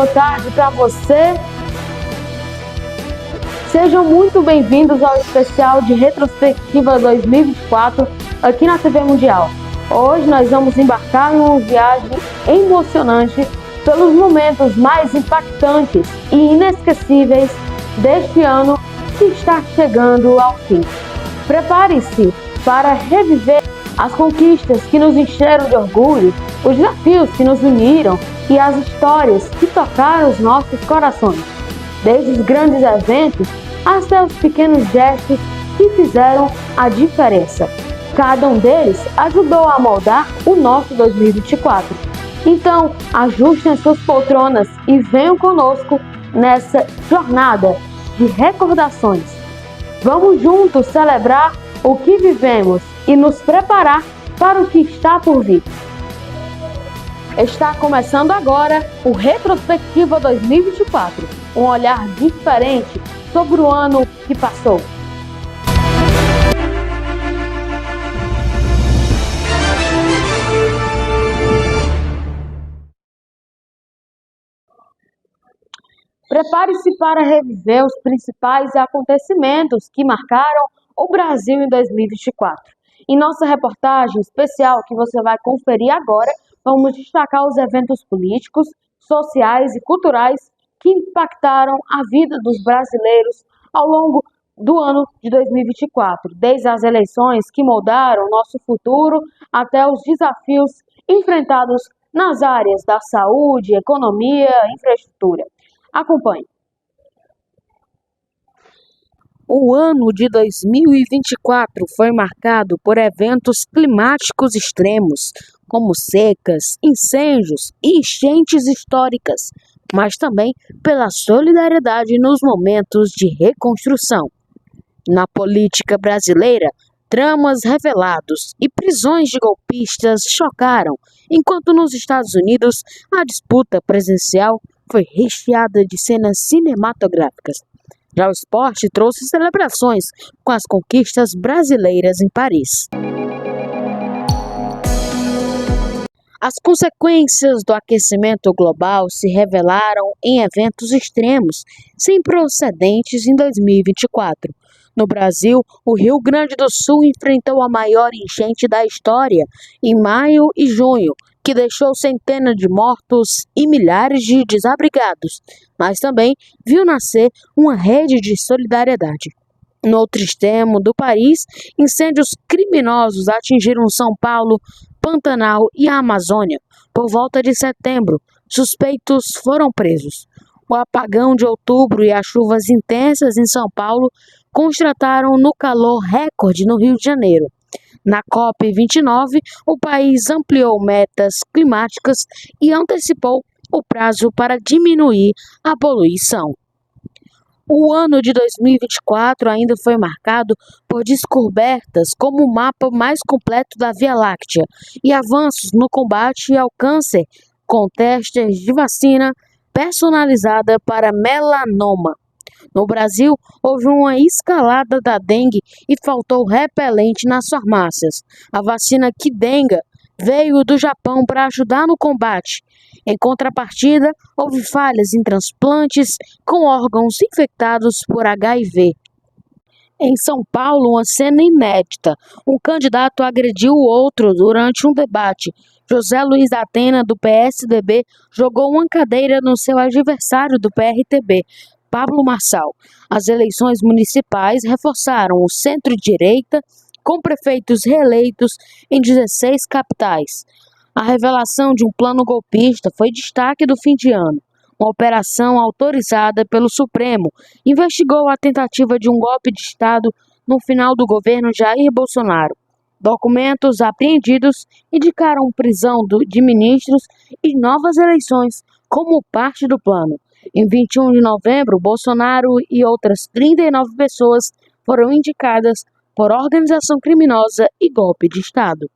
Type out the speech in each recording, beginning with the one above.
boa tarde para você. Sejam muito bem-vindos ao especial de retrospectiva 2024 aqui na TV Mundial. Hoje nós vamos embarcar em uma viagem emocionante pelos momentos mais impactantes e inesquecíveis deste ano que está chegando ao fim. Prepare-se para reviver as conquistas que nos encheram de orgulho, os desafios que nos uniram e as histórias que tocaram os nossos corações. Desde os grandes eventos até os pequenos gestos que fizeram a diferença. Cada um deles ajudou a moldar o nosso 2024. Então, ajustem as suas poltronas e venham conosco nessa jornada de recordações. Vamos juntos celebrar o que vivemos e nos preparar para o que está por vir. Está começando agora o Retrospectiva 2024, um olhar diferente sobre o ano que passou. Prepare-se para reviver os principais acontecimentos que marcaram o Brasil em 2024. Em nossa reportagem especial que você vai conferir agora, vamos destacar os eventos políticos, sociais e culturais que impactaram a vida dos brasileiros ao longo do ano de 2024, desde as eleições que moldaram nosso futuro até os desafios enfrentados nas áreas da saúde, economia e infraestrutura. Acompanhe. O ano de 2024 foi marcado por eventos climáticos extremos, como secas, incêndios e enchentes históricas, mas também pela solidariedade nos momentos de reconstrução. Na política brasileira, dramas revelados e prisões de golpistas chocaram, enquanto nos Estados Unidos a disputa presidencial foi recheada de cenas cinematográficas. Já o esporte trouxe celebrações com as conquistas brasileiras em Paris. As consequências do aquecimento global se revelaram em eventos extremos, sem precedentes em 2024. No Brasil, o Rio Grande do Sul enfrentou a maior enchente da história em maio e junho, que deixou centenas de mortos e milhares de desabrigados, mas também viu nascer uma rede de solidariedade. No outro extremo do país, incêndios criminosos atingiram São Paulo, Pantanal e a Amazônia. Por volta de setembro, suspeitos foram presos. O apagão de outubro e as chuvas intensas em São Paulo constataram no calor recorde no Rio de Janeiro. Na COP29, o país ampliou metas climáticas e antecipou o prazo para diminuir a poluição. O ano de 2024 ainda foi marcado por descobertas como o mapa mais completo da Via Láctea e avanços no combate ao câncer com testes de vacina personalizada para melanoma. No Brasil, houve uma escalada da dengue e faltou repelente nas farmácias. A vacina Qdenga veio do Japão para ajudar no combate. Em contrapartida, houve falhas em transplantes com órgãos infectados por HIV. Em São Paulo, uma cena inédita. Um candidato agrediu o outro durante um debate. José Luiz da Atena, do PSDB, jogou uma cadeira no seu adversário do PRTB, Pablo Marçal. As eleições municipais reforçaram o centro-direita, com prefeitos reeleitos em 16 capitais. A revelação de um plano golpista foi destaque do fim de ano. Uma operação autorizada pelo Supremo investigou a tentativa de um golpe de Estado no final do governo Jair Bolsonaro. Documentos apreendidos indicaram prisão de ministros e novas eleições como parte do plano. Em 21 de novembro, Bolsonaro e outras 39 pessoas foram indicadas por organização criminosa e golpe de Estado.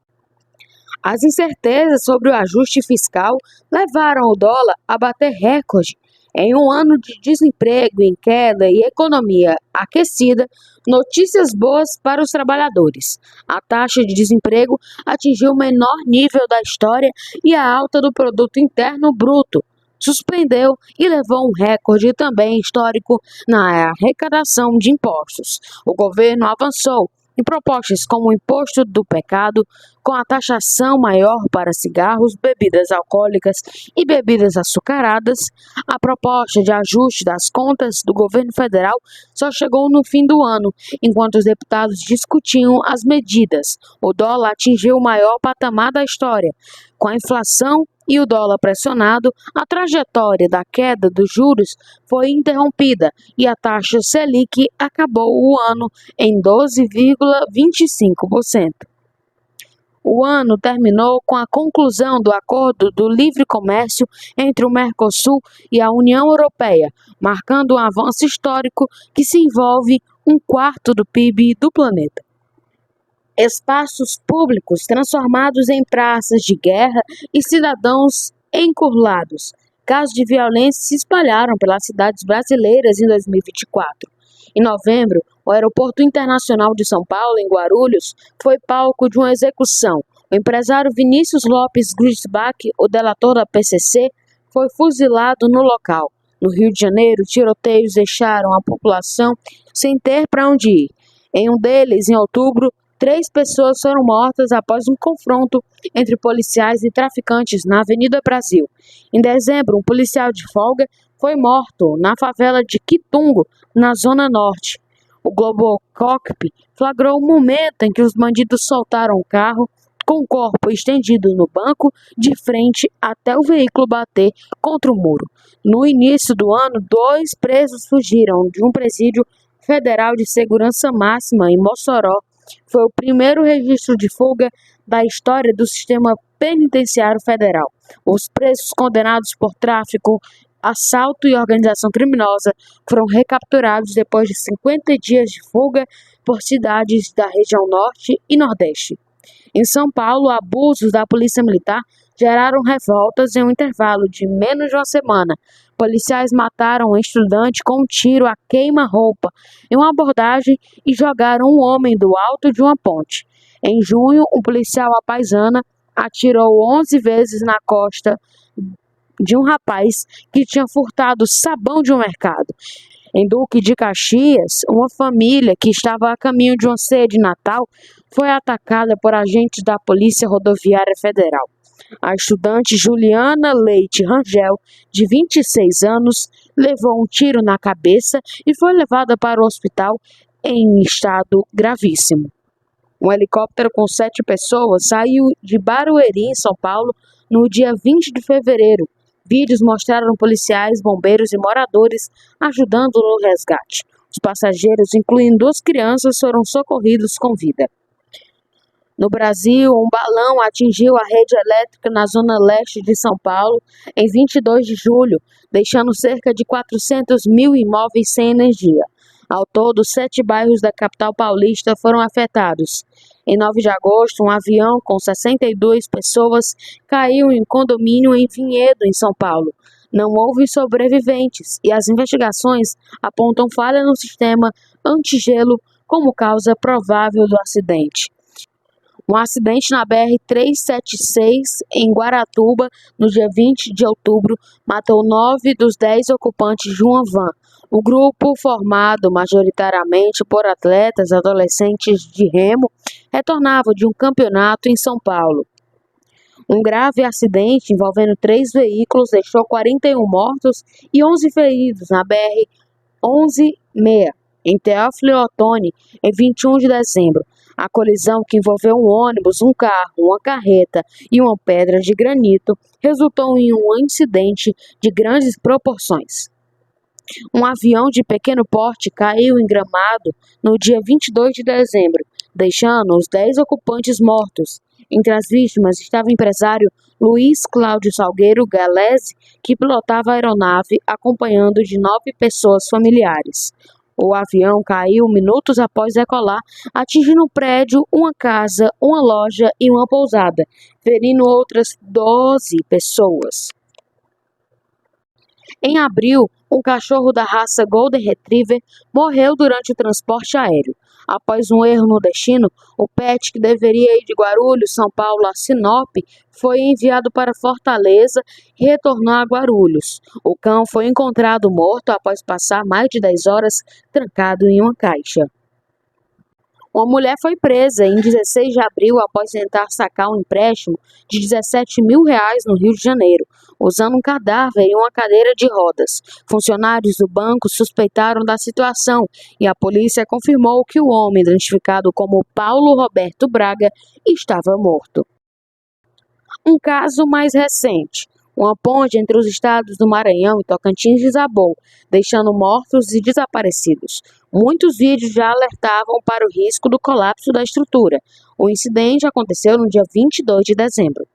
As incertezas sobre o ajuste fiscal levaram o dólar a bater recorde. Em um ano de desemprego em queda e economia aquecida, notícias boas para os trabalhadores. A taxa de desemprego atingiu o menor nível da história e a alta do produto interno bruto suspendeu e levou um recorde também histórico na arrecadação de impostos. O governo avançou em propostas como o imposto do pecado, com a taxação maior para cigarros, bebidas alcoólicas e bebidas açucaradas. A proposta de ajuste das contas do governo federal só chegou no fim do ano, enquanto os deputados discutiam as medidas. O dólar atingiu o maior patamar da história. Com a inflação e o dólar pressionado, a trajetória da queda dos juros foi interrompida e a taxa Selic acabou o ano em 12,25%. O ano terminou com a conclusão do Acordo do Livre Comércio entre o Mercosul e a União Europeia, marcando um avanço histórico que se envolve um quarto do PIB do planeta. Espaços públicos transformados em praças de guerra e cidadãos encurralados. Casos de violência se espalharam pelas cidades brasileiras em 2024. Em novembro, o Aeroporto Internacional de São Paulo, em Guarulhos, foi palco de uma execução. O empresário Vinícius Lopes Griesbach, o delator da PCC, foi fuzilado no local. No Rio de Janeiro, tiroteios deixaram a população sem ter para onde ir. Em um deles, em outubro, 3 pessoas foram mortas após um confronto entre policiais e traficantes na Avenida Brasil. Em dezembro, um policial de folga foi morto na favela de Quitungo, na Zona Norte. O Globocop flagrou o momento em que os bandidos soltaram o carro com o corpo estendido no banco de frente até o veículo bater contra o muro. No início do ano, 2 presos fugiram de um presídio federal de segurança máxima em Mossoró. Foi o primeiro registro de fuga da história do sistema penitenciário federal. Os presos condenados por tráfico, assalto e organização criminosa foram recapturados depois de 50 dias de fuga por cidades da região norte e nordeste. Em São Paulo, abusos da polícia militar geraram revoltas em um intervalo de menos de uma semana. Policiais mataram um estudante com um tiro a queima-roupa em uma abordagem e jogaram um homem do alto de uma ponte. Em junho, um policial à paisana atirou 11 vezes na costa de um rapaz que tinha furtado sabão de um mercado. Em Duque de Caxias, uma família que estava a caminho de uma ceia de Natal foi atacada por agentes da Polícia Rodoviária Federal. A estudante Juliana Leite Rangel, de 26 anos, levou um tiro na cabeça e foi levada para o hospital em estado gravíssimo. Um helicóptero com 7 pessoas saiu de Barueri, em São Paulo, no dia 20 de fevereiro. Vídeos mostraram policiais, bombeiros e moradores ajudando no resgate. Os passageiros, incluindo 2 crianças, foram socorridos com vida. No Brasil, um balão atingiu a rede elétrica na zona leste de São Paulo em 22 de julho, deixando cerca de 400 mil imóveis sem energia. Ao todo, 7 bairros da capital paulista foram afetados. Em 9 de agosto, um avião com 62 pessoas caiu em condomínio em Vinhedo, em São Paulo. Não houve sobreviventes e as investigações apontam falha no sistema antigelo como causa provável do acidente. Um acidente na BR-376, em Guaratuba, no dia 20 de outubro, matou 9 dos 10 ocupantes de uma van. O grupo, formado majoritariamente por atletas adolescentes de remo, retornava de um campeonato em São Paulo. Um grave acidente envolvendo 3 veículos deixou 41 mortos e 11 feridos na BR-116, em Teófilo Otoni, em 21 de dezembro. A colisão, que envolveu um ônibus, um carro, uma carreta e uma pedra de granito, resultou em um incidente de grandes proporções. Um avião de pequeno porte caiu em Gramado no dia 22 de dezembro, deixando os 10 ocupantes mortos. Entre as vítimas estava o empresário Luiz Cláudio Salgueiro Galese, que pilotava a aeronave acompanhando de 9 pessoas familiares. O avião caiu minutos após decolar, atingindo um prédio, uma casa, uma loja e uma pousada, ferindo outras 12 pessoas. Em abril, um cachorro da raça Golden Retriever morreu durante o transporte aéreo. Após um erro no destino, o pet, que deveria ir de Guarulhos, São Paulo, a Sinop, foi enviado para Fortaleza e retornou a Guarulhos. O cão foi encontrado morto após passar mais de 10 horas trancado em uma caixa. Uma mulher foi presa em 16 de abril após tentar sacar um empréstimo de R$ 17 mil no Rio de Janeiro, usando um cadáver em uma cadeira de rodas. Funcionários do banco suspeitaram da situação e a polícia confirmou que o homem, identificado como Paulo Roberto Braga, estava morto. Um caso mais recente. Uma ponte entre os estados do Maranhão e Tocantins desabou, deixando mortos e desaparecidos. Muitos vídeos já alertavam para o risco do colapso da estrutura. O incidente aconteceu no dia 22 de dezembro.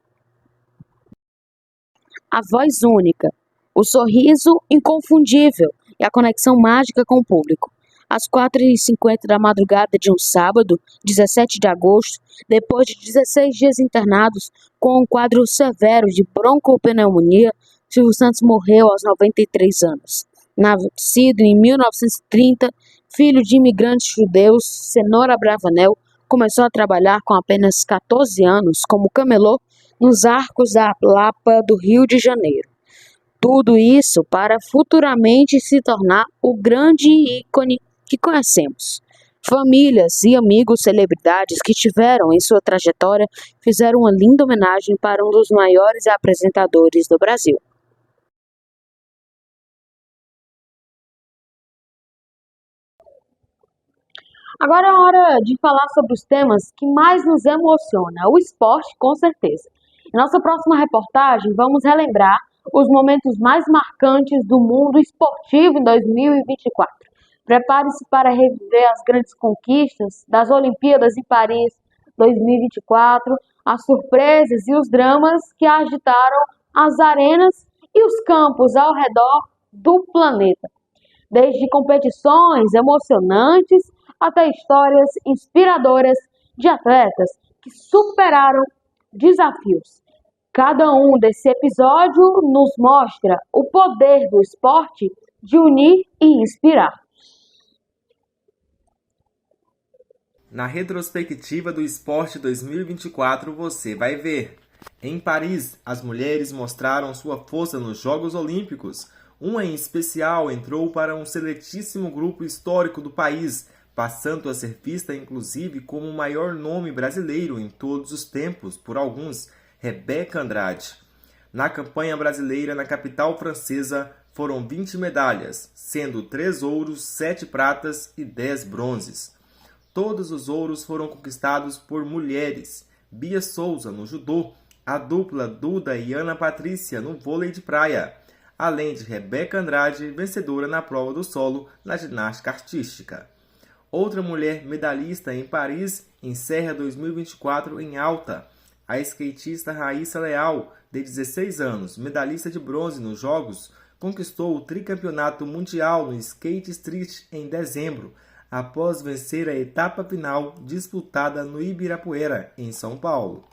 A voz única, o sorriso inconfundível e a conexão mágica com o público. Às 4h50 da madrugada de um sábado, 17 de agosto, depois de 16 dias internados com um quadro severo de broncopneumonia, Silvio Santos morreu aos 93 anos. Nascido em 1930, filho de imigrantes judeus, Cenoura Bravanel começou a trabalhar com apenas 14 anos como camelô nos Arcos da Lapa do Rio de Janeiro. Tudo isso para futuramente se tornar o grande ícone que conhecemos. Famílias e amigos celebridades que tiveram em sua trajetória fizeram uma linda homenagem para um dos maiores apresentadores do Brasil. Agora é hora de falar sobre os temas que mais nos emociona, o esporte, com certeza. Em nossa próxima reportagem, vamos relembrar os momentos mais marcantes do mundo esportivo em 2024. Prepare-se para reviver as grandes conquistas das Olimpíadas em Paris 2024, as surpresas e os dramas que agitaram as arenas e os campos ao redor do planeta. Desde competições emocionantes até histórias inspiradoras de atletas que superaram desafios. Cada um desse episódio nos mostra o poder do esporte de unir e inspirar. Na retrospectiva do Esporte 2024, você vai ver. Em Paris, as mulheres mostraram sua força nos Jogos Olímpicos. Uma em especial entrou para um seletíssimo grupo histórico do país, passando a ser vista inclusive como o maior nome brasileiro em todos os tempos, por alguns, Rebeca Andrade. Na campanha brasileira na capital francesa, foram 20 medalhas, sendo 3 ouros, 7 pratas e 10 bronzes. Todos os ouros foram conquistados por mulheres. Bia Souza no judô, a dupla Duda e Ana Patrícia no vôlei de praia, além de Rebeca Andrade, vencedora na prova do solo na ginástica artística. Outra mulher medalhista em Paris encerra 2024 em alta. A skatista Raíssa Leal, de 16 anos, medalhista de bronze nos Jogos, conquistou o tricampeonato mundial no skate street em dezembro, após vencer a etapa final disputada no Ibirapuera, em São Paulo.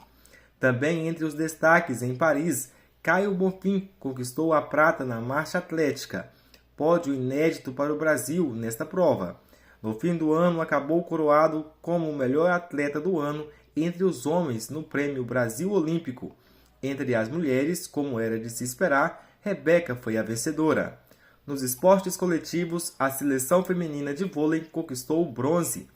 Também entre os destaques em Paris, Caio Bonfim conquistou a prata na marcha atlética, pódio inédito para o Brasil nesta prova. No fim do ano, acabou coroado como o melhor atleta do ano entre os homens no Prêmio Brasil Olímpico. Entre as mulheres, como era de se esperar, Rebeca foi a vencedora. Nos esportes coletivos, a seleção feminina de vôlei conquistou o bronze.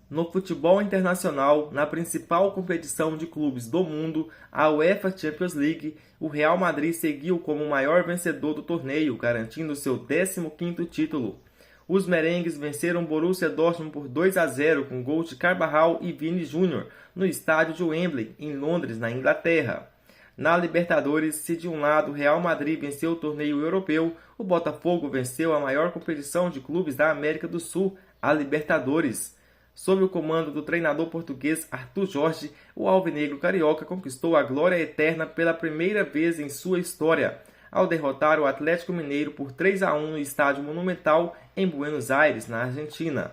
No futebol internacional, na principal competição de clubes do mundo, a UEFA Champions League, o Real Madrid seguiu como o maior vencedor do torneio, garantindo seu 15º título. Os merengues venceram Borussia Dortmund por 2-0 com gols de Carvajal e Vini Júnior no estádio de Wembley, em Londres, na Inglaterra. Na Libertadores, se de um lado o Real Madrid venceu o torneio europeu, o Botafogo venceu a maior competição de clubes da América do Sul, a Libertadores. Sob o comando do treinador português Arthur Jorge, o alvinegro carioca conquistou a glória eterna pela primeira vez em sua história, ao derrotar o Atlético Mineiro por 3-1 no Estádio Monumental, em Buenos Aires, na Argentina.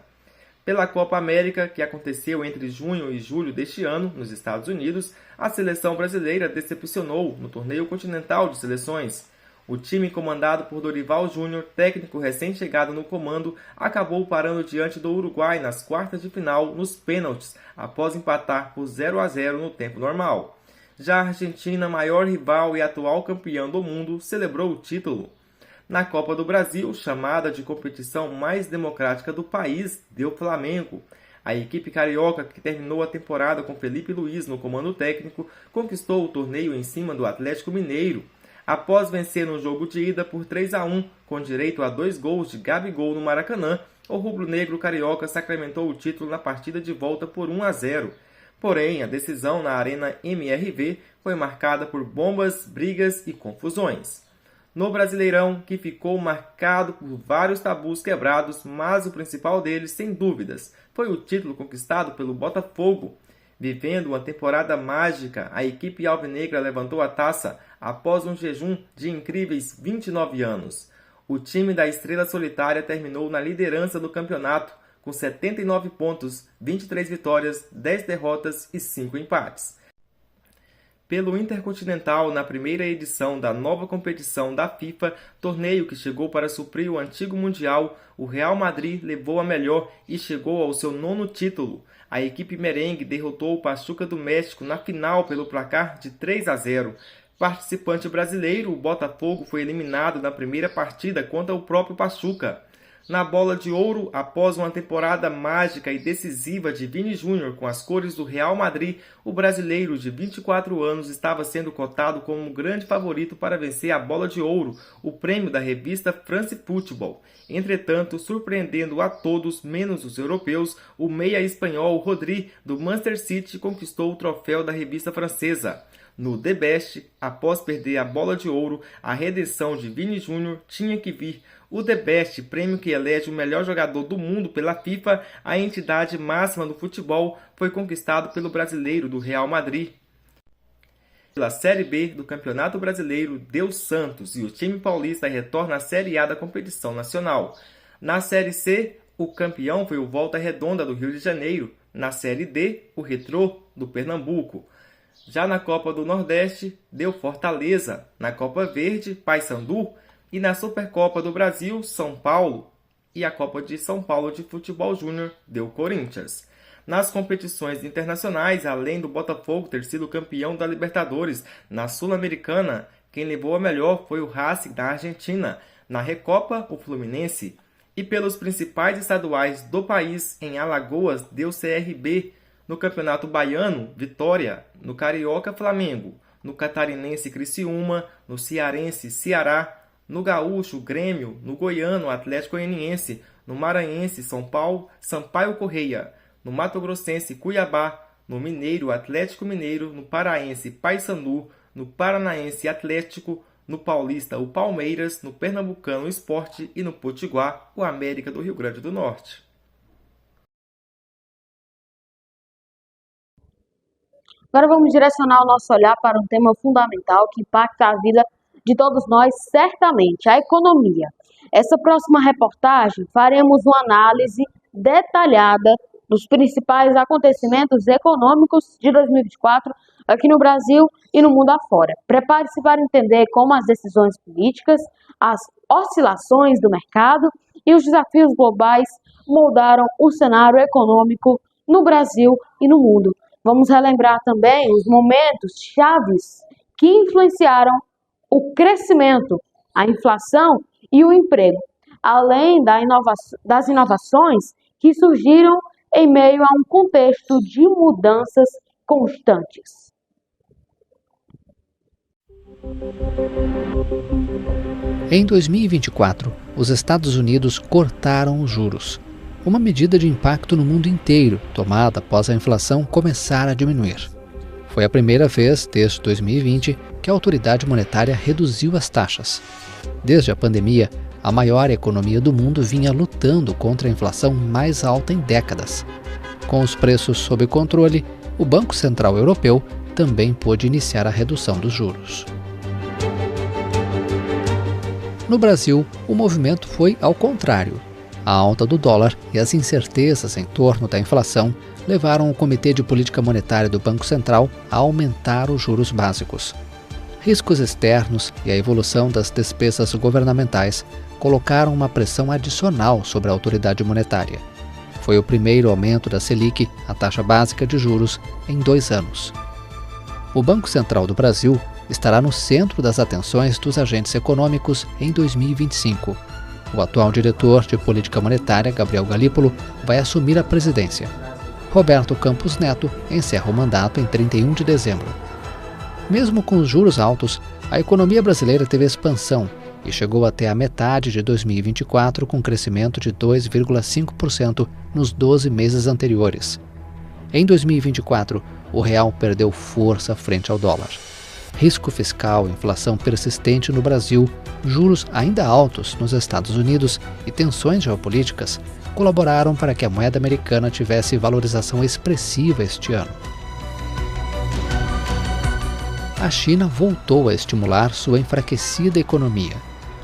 Pela Copa América, que aconteceu entre junho e julho deste ano, nos Estados Unidos, a seleção brasileira decepcionou no torneio continental de seleções. O time comandado por Dorival Júnior, técnico recém-chegado no comando, acabou parando diante do Uruguai nas quartas de final nos pênaltis, após empatar por 0-0 no tempo normal. Já a Argentina, maior rival e atual campeã do mundo, celebrou o título. Na Copa do Brasil, chamada de competição mais democrática do país, deu Flamengo. A equipe carioca, que terminou a temporada com Felipe Luiz no comando técnico, conquistou o torneio em cima do Atlético Mineiro. Após vencer no jogo de ida por 3-1, com direito a 2 gols de Gabigol no Maracanã, o rubro-negro carioca sacramentou o título na partida de volta por 1-0. Porém, a decisão na Arena MRV foi marcada por bombas, brigas e confusões. No Brasileirão, que ficou marcado por vários tabus quebrados, mas o principal deles, sem dúvidas, foi o título conquistado pelo Botafogo. Vivendo uma temporada mágica, a equipe alvinegra levantou a taça após um jejum de incríveis 29 anos. O time da Estrela Solitária terminou na liderança do campeonato, com 79 pontos, 23 vitórias, 10 derrotas e 5 empates. Pelo Intercontinental, na primeira edição da nova competição da FIFA, torneio que chegou para suprir o antigo Mundial, o Real Madrid levou a melhor e chegou ao seu 9º título. A equipe merengue derrotou o Pachuca do México na final pelo placar de 3-0. Participante brasileiro, o Botafogo foi eliminado na primeira partida contra o próprio Pachuca. Na Bola de Ouro, após uma temporada mágica e decisiva de Vini Júnior com as cores do Real Madrid, o brasileiro de 24 anos estava sendo cotado como um grande favorito para vencer a Bola de Ouro, o prêmio da revista France Football. Entretanto, surpreendendo a todos, menos os europeus, o meia espanhol Rodri, do Manchester City, conquistou o troféu da revista francesa. No The Best, após perder a Bola de Ouro, a redenção de Vini Júnior tinha que vir. O The Best, prêmio que elege o melhor jogador do mundo pela FIFA, a entidade máxima do futebol, foi conquistado pelo brasileiro do Real Madrid. Pela Série B do Campeonato Brasileiro, deu Santos e o time paulista retorna à Série A da competição nacional. Na Série C, o campeão foi o Volta Redonda do Rio de Janeiro. Na Série D, o Retrô do Pernambuco. Já na Copa do Nordeste, deu Fortaleza. Na Copa Verde, Paysandu. E na Supercopa do Brasil, São Paulo. E a Copa de São Paulo de Futebol Júnior deu Corinthians. Nas competições internacionais, além do Botafogo ter sido campeão da Libertadores, na Sul-Americana, quem levou a melhor foi o Racing da Argentina. Na Recopa, o Fluminense. E pelos principais estaduais do país, em Alagoas, deu CRB. No Campeonato Baiano, Vitória. No Carioca, Flamengo. No Catarinense, Criciúma. No Cearense, Ceará. No Gaúcho, Grêmio. No Goiano, Atlético Goianiense. No Maranhense, São Paulo, Sampaio Correia. No Mato Grossense, Cuiabá. No Mineiro, Atlético Mineiro. No Paraense, Paysandu. No Paranaense, Atlético. No Paulista, o Palmeiras. No Pernambucano, o Sport. E no Potiguar, o América do Rio Grande do Norte. Agora vamos direcionar o nosso olhar para um tema fundamental que impacta a vida de todos nós, certamente, a economia. Essa próxima reportagem faremos uma análise detalhada dos principais acontecimentos econômicos de 2024 aqui no Brasil e no mundo afora. Prepare-se para entender como as decisões políticas, as oscilações do mercado e os desafios globais moldaram o cenário econômico no Brasil e no mundo. Vamos relembrar também os momentos chaves que influenciaram o crescimento, a inflação e o emprego, além das inovações que surgiram em meio a um contexto de mudanças constantes. Em 2024, os Estados Unidos cortaram os juros, uma medida de impacto no mundo inteiro, tomada após a inflação começar a diminuir. Foi a primeira vez desde 2020 que a autoridade monetária reduziu as taxas. Desde a pandemia, a maior economia do mundo vinha lutando contra a inflação mais alta em décadas. Com os preços sob controle, o Banco Central Europeu também pôde iniciar a redução dos juros. No Brasil, o movimento foi ao contrário. A alta do dólar e as incertezas em torno da inflação levaram o Comitê de Política Monetária do Banco Central a aumentar os juros básicos. riscos externos e a evolução das despesas governamentais colocaram uma pressão adicional sobre a autoridade monetária. Foi o primeiro aumento da Selic, a taxa básica de juros, em 2 anos. O Banco Central do Brasil estará no centro das atenções dos agentes econômicos em 2025. O atual diretor de política monetária, Gabriel Galípolo, vai assumir a presidência. Roberto Campos Neto encerra o mandato em 31 de dezembro. Mesmo com os juros altos, a economia brasileira teve expansão e chegou até a metade de 2024 com crescimento de 2,5% nos 12 meses anteriores. Em 2024, o real perdeu força frente ao dólar. Risco fiscal, inflação persistente no Brasil, juros ainda altos nos Estados Unidos e tensões geopolíticas colaboraram para que a moeda americana tivesse valorização expressiva este ano. A China voltou a estimular sua enfraquecida economia,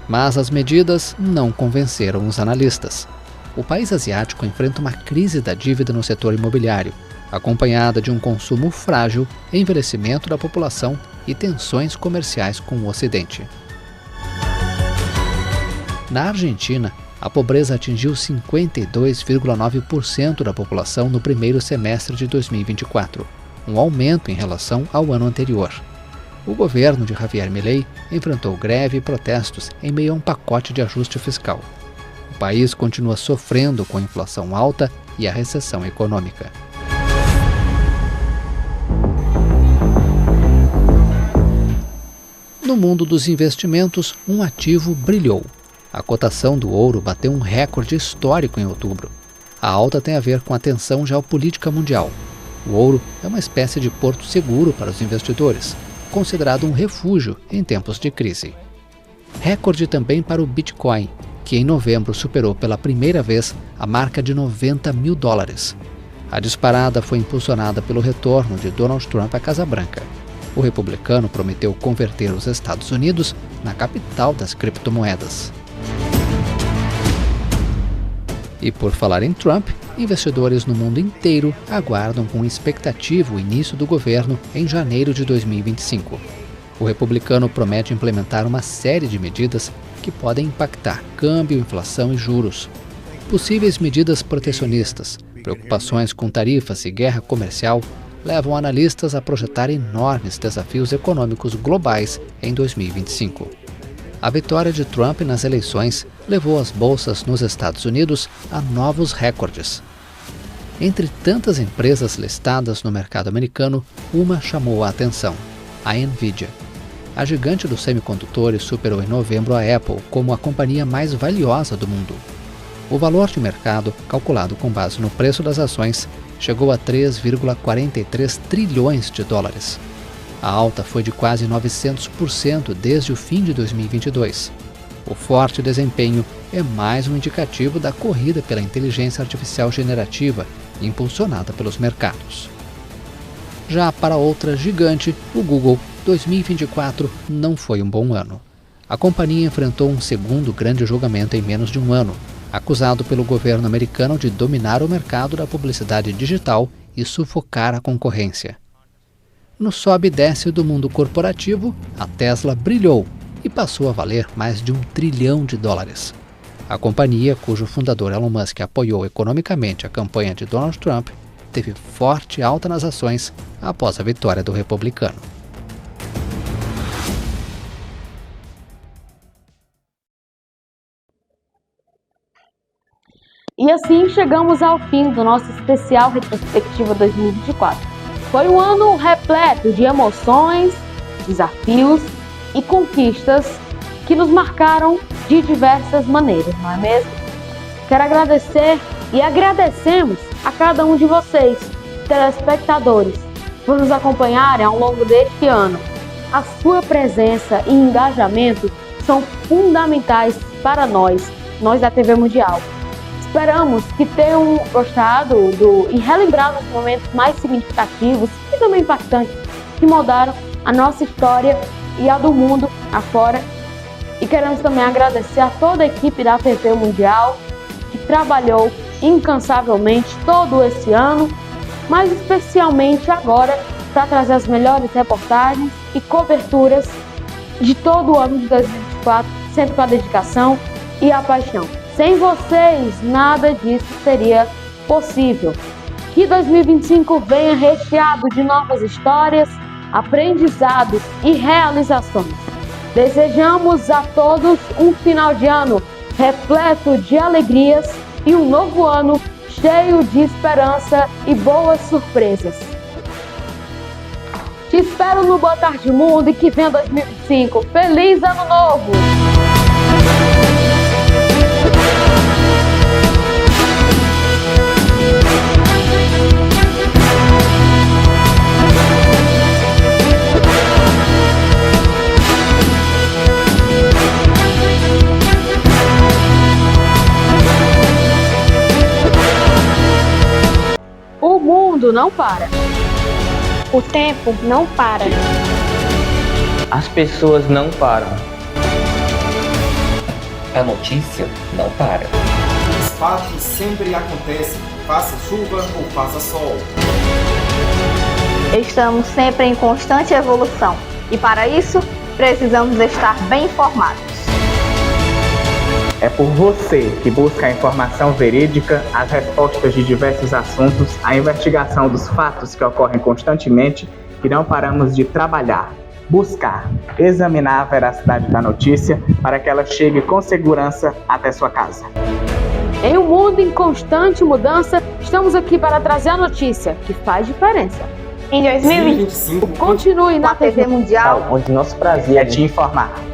mas as medidas não convenceram os analistas. O país asiático enfrenta uma crise da dívida no setor imobiliário, acompanhada de um consumo frágil, envelhecimento da população e tensões comerciais com o Ocidente. Na Argentina, a pobreza atingiu 52,9% da população no primeiro semestre de 2024, um aumento em relação ao ano anterior. O governo de Javier Milei enfrentou greve e protestos em meio a um pacote de ajuste fiscal. O país continua sofrendo com a inflação alta e a recessão econômica. No mundo dos investimentos, um ativo brilhou. A cotação do ouro bateu um recorde histórico em outubro. A alta tem a ver com a tensão geopolítica mundial. O ouro é uma espécie de porto seguro para os investidores, considerado um refúgio em tempos de crise. Recorde também para o Bitcoin, que em novembro superou pela primeira vez a marca de $90 mil. A disparada foi impulsionada pelo retorno de Donald Trump à Casa Branca. O republicano prometeu converter os Estados Unidos na capital das criptomoedas. E por falar em Trump, investidores no mundo inteiro aguardam com expectativa o início do governo em janeiro de 2025. O republicano promete implementar uma série de medidas que podem impactar câmbio, inflação e juros. Possíveis medidas protecionistas, preocupações com tarifas e guerra comercial levam analistas a projetar enormes desafios econômicos globais em 2025. A vitória de Trump nas eleições levou as bolsas nos Estados Unidos a novos recordes. Entre tantas empresas listadas no mercado americano, uma chamou a atenção: a Nvidia. A gigante dos semicondutores superou em novembro a Apple como a companhia mais valiosa do mundo. O valor de mercado, calculado com base no preço das ações, chegou a 3,43 trilhões de dólares. A alta foi de quase 900% desde o fim de 2022. O forte desempenho é mais um indicativo da corrida pela inteligência artificial generativa, impulsionada pelos mercados. Já para outra gigante, o Google, 2024 não foi um bom ano. A companhia enfrentou um segundo grande julgamento em menos de um ano, acusado pelo governo americano de dominar o mercado da publicidade digital e sufocar a concorrência. No sobe e desce do mundo corporativo, a Tesla brilhou e passou a valer mais de $1 trilhão. A companhia, cujo fundador Elon Musk apoiou economicamente a campanha de Donald Trump, teve forte alta nas ações após a vitória do republicano. E assim chegamos ao fim do nosso especial Retrospectiva 2024. Foi um ano repleto de emoções, desafios e conquistas que nos marcaram de diversas maneiras, não é mesmo? Quero agradecer e agradecemos a cada um de vocês, telespectadores, por nos acompanharem ao longo deste ano. A sua presença e engajamento são fundamentais para nós da TV Mundial. Esperamos que tenham gostado e relembrado os momentos mais significativos e também impactantes que moldaram a nossa história e a do mundo afora. E queremos também agradecer a toda a equipe da TV Mundial que trabalhou incansavelmente todo esse ano, mas especialmente agora para trazer as melhores reportagens e coberturas de todo o ano de 2024, sempre com a dedicação e a paixão. Sem vocês, nada disso seria possível. Que 2025 venha recheado de novas histórias, aprendizados e realizações. Desejamos a todos um final de ano repleto de alegrias e um novo ano cheio de esperança e boas surpresas. Te espero no Boa Tarde Mundo e que venha 2025. Feliz Ano Novo! O mundo não para. O tempo não para. As pessoas não param. A notícia não para. Os fatos sempre acontecem, faça chuva ou faça sol. Estamos sempre em constante evolução e, para isso, precisamos estar bem informados. É por você que busca a informação verídica, as respostas de diversos assuntos, a investigação dos fatos que ocorrem constantemente, que não paramos de trabalhar, buscar, examinar a veracidade da notícia para que ela chegue com segurança até sua casa. Em um mundo em constante mudança, estamos aqui para trazer a notícia que faz diferença. Em 2025, Continue na TV Mundial, Onde nosso prazer é te informar.